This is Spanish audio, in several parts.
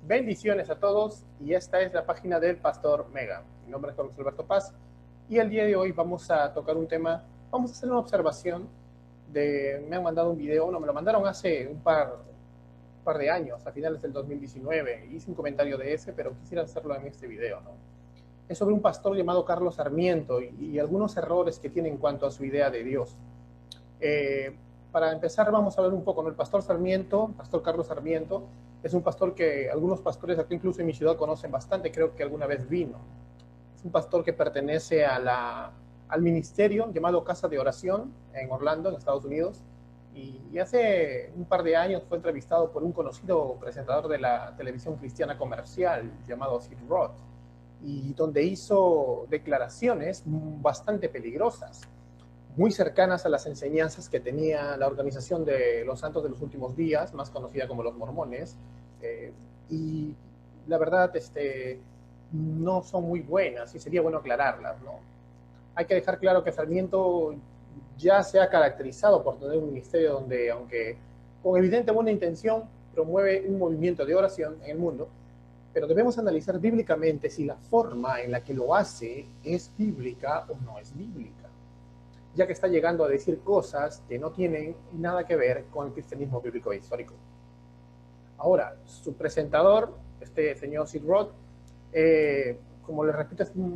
Bendiciones a todos y esta es la página del Pastor Mega. Mi nombre es Carlos Alberto Paz y el día de hoy vamos a tocar un tema, vamos a hacer una observación me han mandado un video, me lo mandaron hace un par de años, a finales del 2019, hice un comentario de ese, pero quisiera hacerlo en este video, ¿no? Es sobre un pastor llamado Carlos Sarmiento y algunos errores que tiene en cuanto a su idea de Dios. Para empezar vamos a ver un poco, ¿no? El pastor Carlos Sarmiento, es un pastor que algunos pastores aquí incluso en mi ciudad conocen bastante, creo que alguna vez vino. Es un pastor que pertenece al ministerio llamado Casa de Oración en Orlando, en Estados Unidos, y hace un par de años fue entrevistado por un conocido presentador de la televisión cristiana comercial llamado Sid Roth, y donde hizo declaraciones bastante peligrosas, muy cercanas a las enseñanzas que tenía la organización de los Santos de los Últimos Días, más conocida como los Mormones, y la verdad no son muy buenas y sería bueno aclararlas, ¿no? Hay que dejar claro que Sarmiento ya se ha caracterizado por tener un ministerio donde, aunque con evidente buena intención, promueve un movimiento de oración en el mundo, pero debemos analizar bíblicamente si la forma en la que lo hace es bíblica o no es bíblica, ya que está llegando a decir cosas que no tienen nada que ver con el cristianismo bíblico e histórico. Ahora, su presentador, este señor Sid Roth, como les repito, es tiene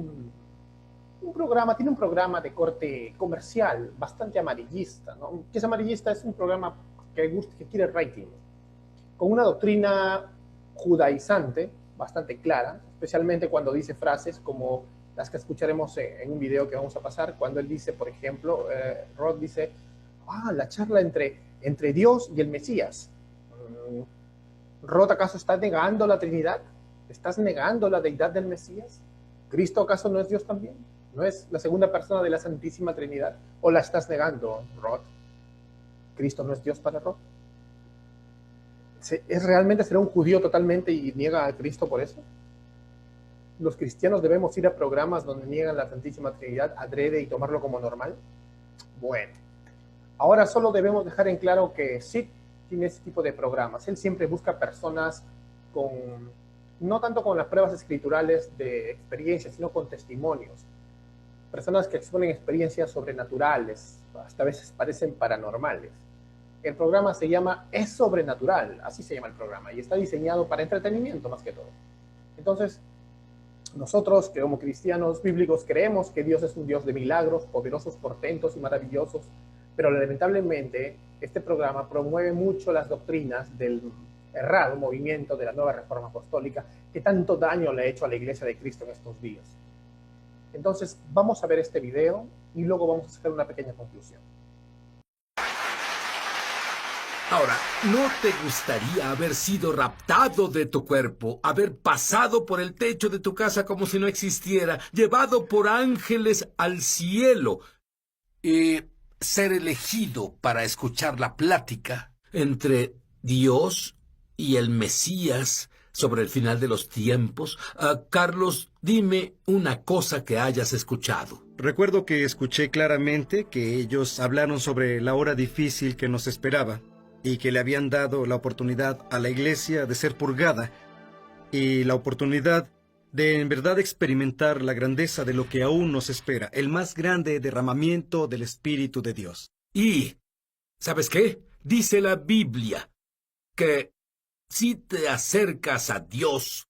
un programa de corte comercial bastante amarillista, ¿no? ¿Qué es amarillista? Es un programa que quiere rating, con una doctrina judaizante bastante clara, especialmente cuando dice frases como las que escucharemos en un video que vamos a pasar, cuando él dice, por ejemplo, Roth dice, la charla entre Dios y el Mesías. ¿Roth acaso está negando la Trinidad? ¿Estás negando la deidad del Mesías? ¿Cristo acaso no es Dios también? ¿No es la segunda persona de la Santísima Trinidad? ¿O la estás negando, Roth? ¿Cristo no es Dios para Roth? ¿Realmente será un judío totalmente y niega a Cristo por eso? ¿Los cristianos debemos ir a programas donde niegan la Santísima Trinidad adrede y tomarlo como normal? Bueno, ahora solo debemos dejar en claro que sí tiene ese tipo de programas. Él siempre busca personas no tanto con las pruebas escriturales de experiencia, sino con testimonios. Personas que exponen experiencias sobrenaturales, hasta a veces parecen paranormales. El programa se llama Es Sobrenatural, así se llama el programa, y está diseñado para entretenimiento más que todo. Entonces, nosotros, que como cristianos bíblicos, creemos que Dios es un Dios de milagros, poderosos, portentos y maravillosos, pero lamentablemente este programa promueve mucho las doctrinas del errado movimiento de la Nueva Reforma Apostólica que tanto daño le ha hecho a la Iglesia de Cristo en estos días. Entonces, vamos a ver este video y luego vamos a hacer una pequeña conclusión. Ahora, ¿no te gustaría haber sido raptado de tu cuerpo, haber pasado por el techo de tu casa como si no existiera, llevado por ángeles al cielo y ser elegido para escuchar la plática entre Dios y el Mesías sobre el final de los tiempos? Carlos, dime una cosa que hayas escuchado. Recuerdo que escuché claramente que ellos hablaron sobre la hora difícil que nos esperaba y que le habían dado la oportunidad a la iglesia de ser purgada y la oportunidad de en verdad experimentar la grandeza de lo que aún nos espera, el más grande derramamiento del Espíritu de Dios. Y, ¿sabes qué? Dice la Biblia que si te acercas a Dios,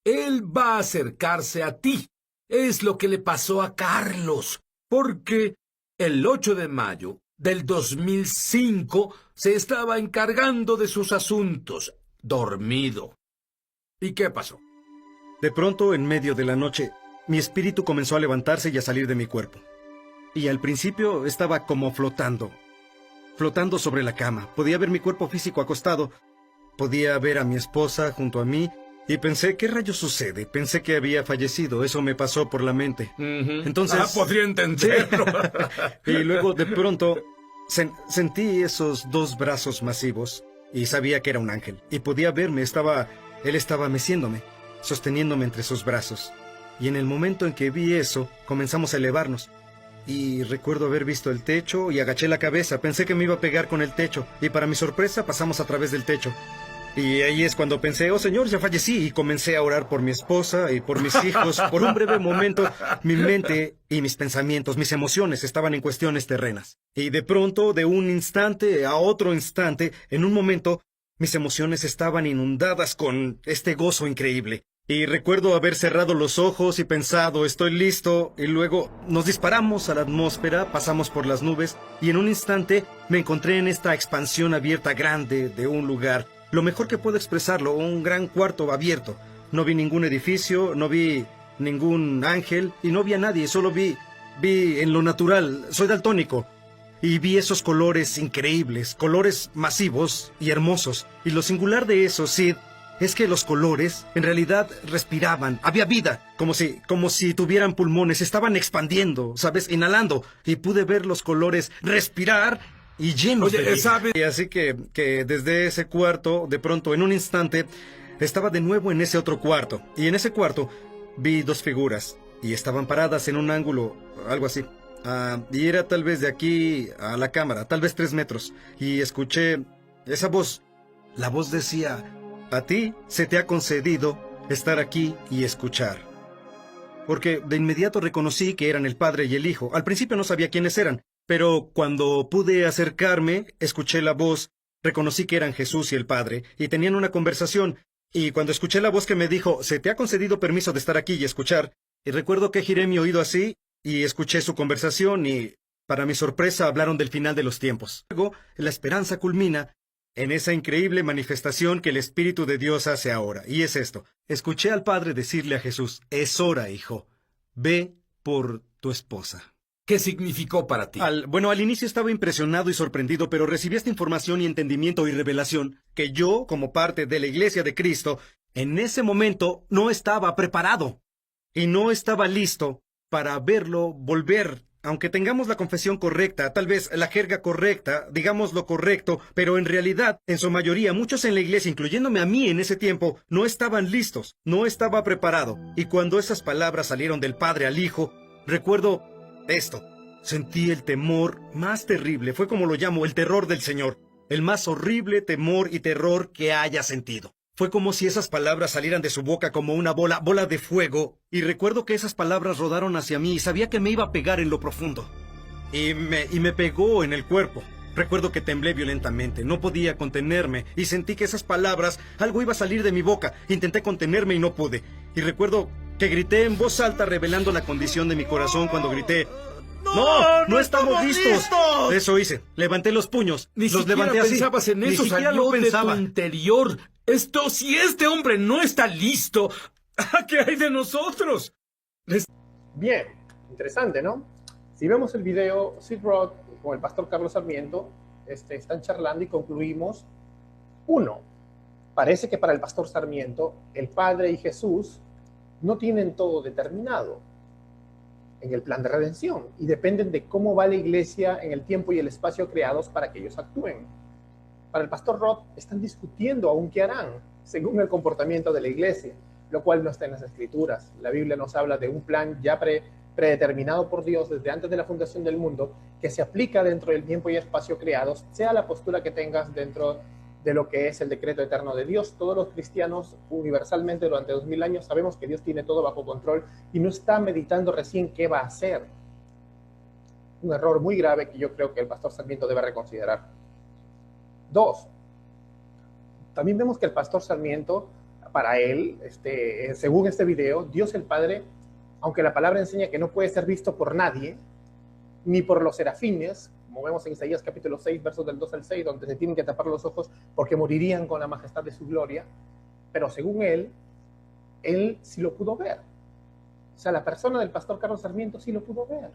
Él va a acercarse a ti. Es lo que le pasó a Carlos, porque el 8 de mayo del 2005 se estaba encargando de sus asuntos, dormido. ¿Y qué pasó? De pronto, en medio de la noche, mi espíritu comenzó a levantarse y a salir de mi cuerpo. Y al principio estaba como flotando sobre la cama. Podía ver mi cuerpo físico acostado, podía ver a mi esposa junto a mí, y pensé, ¿qué rayos sucede? Pensé que había fallecido, eso me pasó por la mente. Entonces... podría entenderlo. Sí. Y luego, de pronto, sentí esos dos brazos masivos, y sabía que era un ángel. Y podía verme, él estaba meciéndome, sosteniéndome entre sus brazos. Y en el momento en que vi eso, comenzamos a elevarnos. Y recuerdo haber visto el techo y agaché la cabeza. Pensé que me iba a pegar con el techo, y para mi sorpresa pasamos a través del techo. Y ahí es cuando pensé, oh Señor, ya fallecí, y comencé a orar por mi esposa y por mis hijos. Por un breve momento, mi mente y mis pensamientos, mis emociones estaban en cuestiones terrenas. Y de pronto, de un instante a otro instante, en un momento, mis emociones estaban inundadas con este gozo increíble. Y recuerdo haber cerrado los ojos y pensado, estoy listo, y luego nos disparamos a la atmósfera, pasamos por las nubes, y en un instante me encontré en esta expansión abierta grande de un lugar. Lo mejor que puedo expresarlo, un gran cuarto abierto. No vi ningún edificio, no vi ningún ángel, y no vi a nadie, solo vi en lo natural, soy daltónico. Y vi esos colores increíbles, colores masivos y hermosos. Y lo singular de eso, Sid, es que los colores en realidad respiraban, había vida, como si tuvieran pulmones, estaban expandiendo, ¿sabes? Inhalando, y pude ver los colores respirar y llenos de vida. ¿Sabes? Y así que desde ese cuarto, de pronto, en un instante, estaba de nuevo en ese otro cuarto, y en ese cuarto vi dos figuras, y estaban paradas en un ángulo, algo así. Y era tal vez de aquí a la cámara, tal vez 3 metros, y escuché esa voz. La voz decía: a ti se te ha concedido estar aquí y escuchar. Porque de inmediato reconocí que eran el padre y el hijo. Al principio no sabía quiénes eran, pero cuando pude acercarme, escuché la voz, reconocí que eran Jesús y el padre, y tenían una conversación. Y cuando escuché la voz que me dijo, se te ha concedido permiso de estar aquí y escuchar, y recuerdo que giré mi oído así, y escuché su conversación, y para mi sorpresa hablaron del final de los tiempos. Luego, la esperanza culmina en esa increíble manifestación que el Espíritu de Dios hace ahora. Y es esto. Escuché al Padre decirle a Jesús: es hora, hijo. Ve por tu esposa. ¿Qué significó para ti? Al inicio estaba impresionado y sorprendido, pero recibí esta información y entendimiento y revelación que yo, como parte de la Iglesia de Cristo, en ese momento no estaba preparado. Y no estaba listo para verlo volver. Aunque tengamos la confesión correcta, tal vez la jerga correcta, digamos lo correcto, pero en realidad, en su mayoría, muchos en la iglesia, incluyéndome a mí en ese tiempo, no estaban listos, no estaba preparado. Y cuando esas palabras salieron del Padre al Hijo, recuerdo esto. Sentí el temor más terrible, fue como lo llamo, el terror del Señor. El más horrible temor y terror que haya sentido. Fue como si esas palabras salieran de su boca como una bola de fuego, y recuerdo que esas palabras rodaron hacia mí y sabía que me iba a pegar en lo profundo. Y me pegó en el cuerpo. Recuerdo que temblé violentamente, no podía contenerme, y sentí que esas palabras, algo iba a salir de mi boca. Intenté contenerme y no pude. Y recuerdo que grité en voz alta revelando la condición de mi corazón cuando grité: ¡No estamos listos! Eso hice, levanté los puños, Ni los siquiera levanté así. pensabas en eso, Ni siquiera salió lo de tu pensaba. interior. Si este hombre no está listo, ¿qué hay de nosotros? Bien, interesante, ¿no? Si vemos el video, Sid Roth con el pastor Carlos Sarmiento están charlando y concluimos. 1. Parece que para el pastor Sarmiento, el Padre y Jesús no tienen todo determinado en el plan de redención y dependen de cómo va la iglesia en el tiempo y el espacio creados para que ellos actúen. Para el pastor Roth están discutiendo aún qué harán según el comportamiento de la iglesia, lo cual no está en las escrituras. La Biblia nos habla de un plan ya predeterminado por Dios desde antes de la fundación del mundo, que se aplica dentro del tiempo y espacio creados, sea la postura que tengas dentro de lo que es el decreto eterno de Dios. Todos los cristianos universalmente durante 2000 años sabemos que Dios tiene todo bajo control y no está meditando recién qué va a hacer. Un error muy grave que yo creo que el pastor Sarmiento debe reconsiderar. 2. También vemos que el pastor Sarmiento, para él, según este video, Dios el Padre, aunque la palabra enseña que no puede ser visto por nadie, ni por los serafines, como vemos en Isaías capítulo 6, versos del 2 al 6, donde se tienen que tapar los ojos porque morirían con la majestad de su gloria, pero según él sí lo pudo ver. O sea, la persona del pastor Carlos Sarmiento sí lo pudo ver.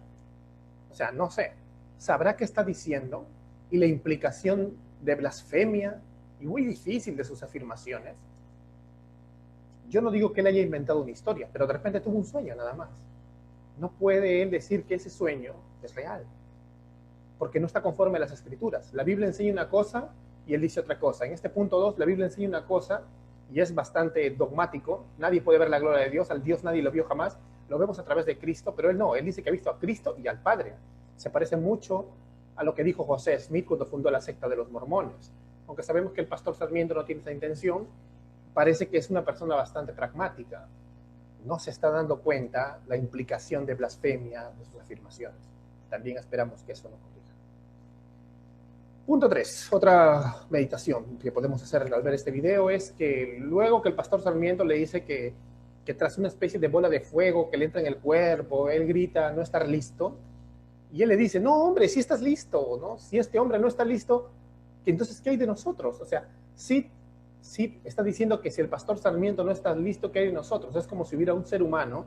O sea, no sé, sabrá qué está diciendo y la implicación de blasfemia y muy difícil de sus afirmaciones. Yo no digo que él haya inventado una historia, pero de repente tuvo un sueño nada más. No puede él decir que ese sueño es real, porque no está conforme a las escrituras. La Biblia enseña una cosa y él dice otra cosa. En este punto 2, la Biblia enseña una cosa y es bastante dogmático. Nadie puede ver la gloria de Dios, al Dios nadie lo vio jamás. Lo vemos a través de Cristo, pero él no. Él dice que ha visto a Cristo y al Padre. Se parece mucho a lo que dijo José Smith cuando fundó la secta de los mormones. aunque sabemos que el pastor Sarmiento no tiene esa intención, parece que es una persona bastante pragmática. No se está dando cuenta la implicación de blasfemia de sus afirmaciones. También esperamos que eso no ocurra. Punto 3, otra meditación que podemos hacer al ver este video es que luego que el pastor Sarmiento le dice que tras una especie de bola de fuego que le entra en el cuerpo, él grita no estar listo, y él le dice, no hombre, si estás listo, ¿no? Si este hombre no está listo, entonces ¿qué hay de nosotros? O sea, sí está diciendo que si el pastor Sarmiento no está listo, ¿qué hay de nosotros? Es como si hubiera un ser humano,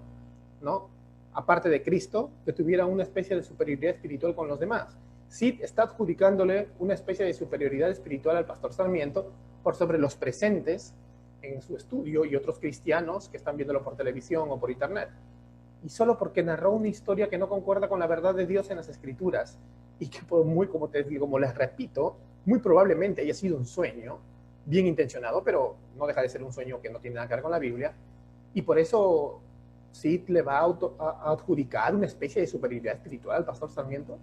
¿no? Aparte de Cristo, que tuviera una especie de superioridad espiritual con los demás. Sid está adjudicándole una especie de superioridad espiritual al pastor Sarmiento por sobre los presentes en su estudio y otros cristianos que están viéndolo por televisión o por internet. Y solo porque narró una historia que no concuerda con la verdad de Dios en las Escrituras y que como les repito, muy probablemente haya sido un sueño bien intencionado, pero no deja de ser un sueño que no tiene nada que ver con la Biblia, y por eso Sid le va a adjudicar una especie de superioridad espiritual al pastor Sarmiento.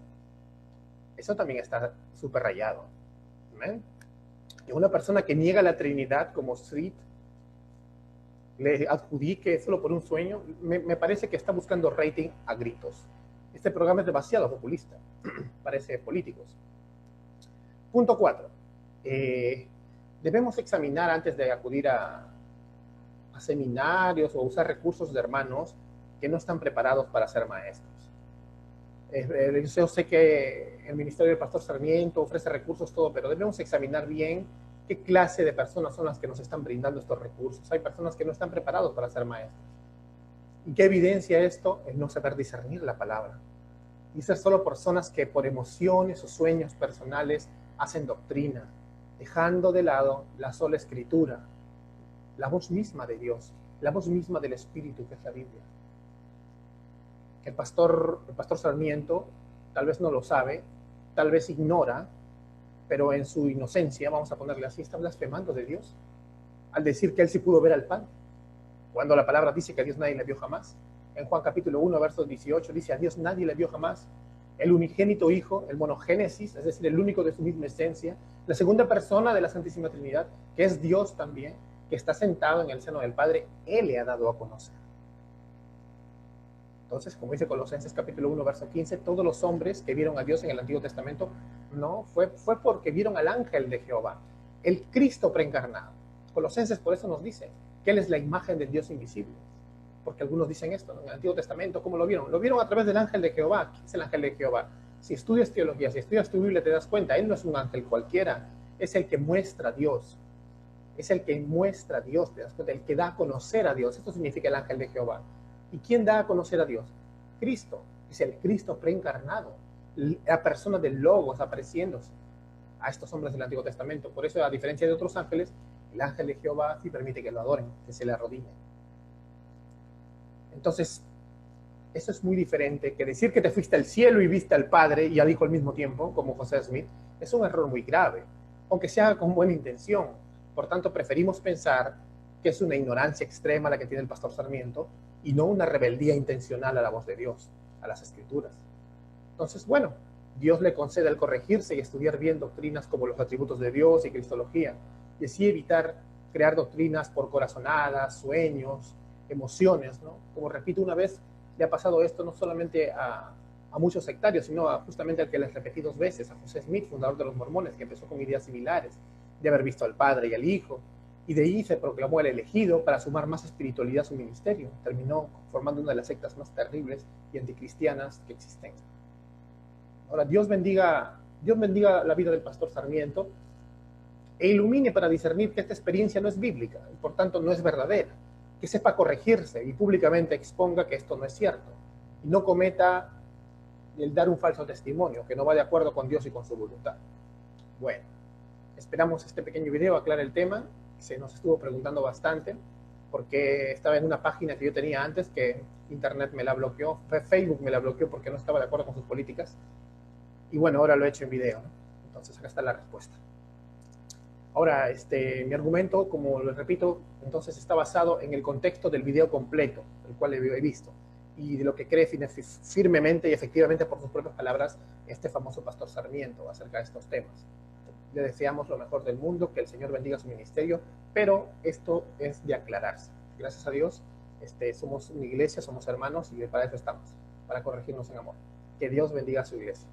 Eso también está súper rayado. ¿Ven? Que una persona que niega la Trinidad como Sid le adjudique solo por un sueño, me parece que está buscando rating a gritos. Este programa es demasiado populista, parece políticos. Punto 4. Debemos examinar antes de acudir a seminarios o usar recursos de hermanos que no están preparados para ser maestros. Yo sé que el ministerio del pastor Sarmiento ofrece recursos, todo, pero debemos examinar bien qué clase de personas son las que nos están brindando estos recursos. Hay personas que no están preparados para ser maestros. ¿Y qué evidencia esto? El no saber discernir la palabra. Y ser solo personas que por emociones o sueños personales hacen doctrina, dejando de lado la sola escritura, la voz misma de Dios, la voz misma del Espíritu que es la Biblia. El pastor Sarmiento tal vez no lo sabe, tal vez ignora, pero en su inocencia, vamos a ponerle así, está blasfemando de Dios al decir que él sí pudo ver al Padre, cuando la palabra dice que a Dios nadie le vio jamás. En Juan capítulo 1, verso 18 dice, a Dios nadie le vio jamás. El unigénito Hijo, el monogénesis, es decir, el único de su misma esencia, la segunda persona de la Santísima Trinidad, que es Dios también, que está sentado en el seno del Padre, Él le ha dado a conocer. Entonces, como dice Colosenses capítulo 1, verso 15, todos los hombres que vieron a Dios en el Antiguo Testamento, no, fue porque vieron al ángel de Jehová, el Cristo preencarnado. Colosenses por eso nos dice que Él es la imagen del Dios invisible. Porque algunos dicen esto, ¿no? En el Antiguo Testamento, ¿cómo lo vieron? Lo vieron a través del ángel de Jehová. ¿Quién es el ángel de Jehová? Si estudias teología, si estudias tu Biblia, te das cuenta, Él no es un ángel cualquiera, es el que muestra a Dios. Es el que muestra a Dios, te das cuenta, el que da a conocer a Dios. Esto significa el ángel de Jehová. ¿Y quién da a conocer a Dios? Cristo. Es el Cristo preencarnado, la persona del Logos apareciéndose a estos hombres del Antiguo Testamento. Por eso, a diferencia de otros ángeles, el ángel de Jehová sí permite que lo adoren, que se le arrodillen. Entonces, eso es muy diferente que decir que te fuiste al cielo y viste al Padre, y ya dijo al mismo tiempo, como José Smith, es un error muy grave, aunque se haga con buena intención. Por tanto, preferimos pensar que es una ignorancia extrema la que tiene el pastor Sarmiento y no una rebeldía intencional a la voz de Dios, a las Escrituras. Entonces, bueno, Dios le concede el corregirse y estudiar bien doctrinas como los atributos de Dios y cristología, y así evitar crear doctrinas por corazonadas, sueños, emociones, ¿no? Como repito, una vez le ha pasado esto no solamente a muchos sectarios, sino justamente al que les repetí 2 veces, a José Smith, fundador de los mormones, que empezó con ideas similares, de haber visto al Padre y al Hijo, y de ahí se proclamó el elegido para sumar más espiritualidad a su ministerio. Terminó formando una de las sectas más terribles y anticristianas que existen. Ahora, Dios bendiga la vida del pastor Sarmiento e ilumine para discernir que esta experiencia no es bíblica y por tanto no es verdadera, que sepa corregirse y públicamente exponga que esto no es cierto y no cometa el dar un falso testimonio que no va de acuerdo con Dios y con su voluntad. Bueno, esperamos este pequeño video aclare el tema. Se nos estuvo preguntando bastante porque estaba en una página que yo tenía antes que internet me la bloqueó, Facebook me la bloqueó porque no estaba de acuerdo con sus políticas, y bueno, ahora lo he hecho en video, ¿no? Entonces acá está la respuesta. Ahora, mi argumento, como lo repito, entonces está basado en el contexto del video completo, el cual he visto, y de lo que cree firmemente y efectivamente por sus propias palabras este famoso pastor Sarmiento acerca de estos temas. le deseamos lo mejor del mundo, que el Señor bendiga su ministerio, pero esto es de aclararse. Gracias a Dios, somos una iglesia, somos hermanos y para eso estamos, para corregirnos en amor. Que Dios bendiga a su iglesia.